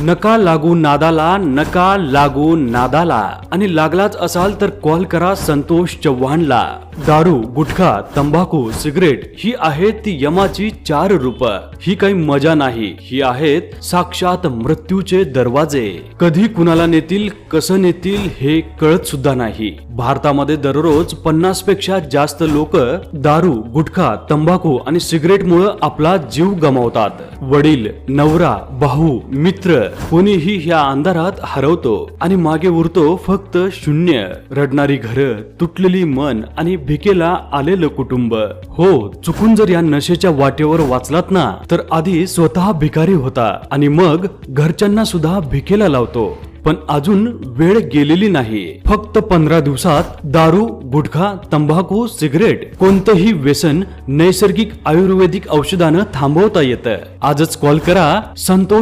नका लागू नादाला, नका लागू नादाला. आणि लागलाच असाल तर कॉल करा संतोष चव्हाणला. दारू, गुटखा, तंबाखू, सिगरेट ही आहेत ती यमाची 4 रूप. ही काही मजा नाही, ही आहेत साक्षात मृत्यूचे दरवाजे. कधी कुणाला नेतील, कसं नेतील हे कळत सुद्धा नाही. भारतामध्ये दररोज 50 पेक्षा जास्त लोक दारू, गुटखा, तंबाखू आणि सिगरेट मुळे आपला जीव गमावतात. वडील, नवरा, भाऊ, मित्र कोणीही ह्या अंधारात हरवतो आणि मागे उरतो फक्त शून्य. रडणारी घरं, तुटलेली मन आणि भिकेला आलेलं कुटुंब. हो, चुकून जर या नशेच्या वाटेवर वाचलात ना तर आधी स्वतः भिकारी होता आणि मग घरच्यांना सुद्धा भिकेला लावतो. पण अजून वेळ गेलेली नाही. फक्त 15 दिवसात दारू, गुटखा, तंबाखू, सिगरेट कोणतंही व्यसन नैसर्गिक आयुर्वेदिक औषधानं थांबवता येतं. आजच कॉल करा संतोष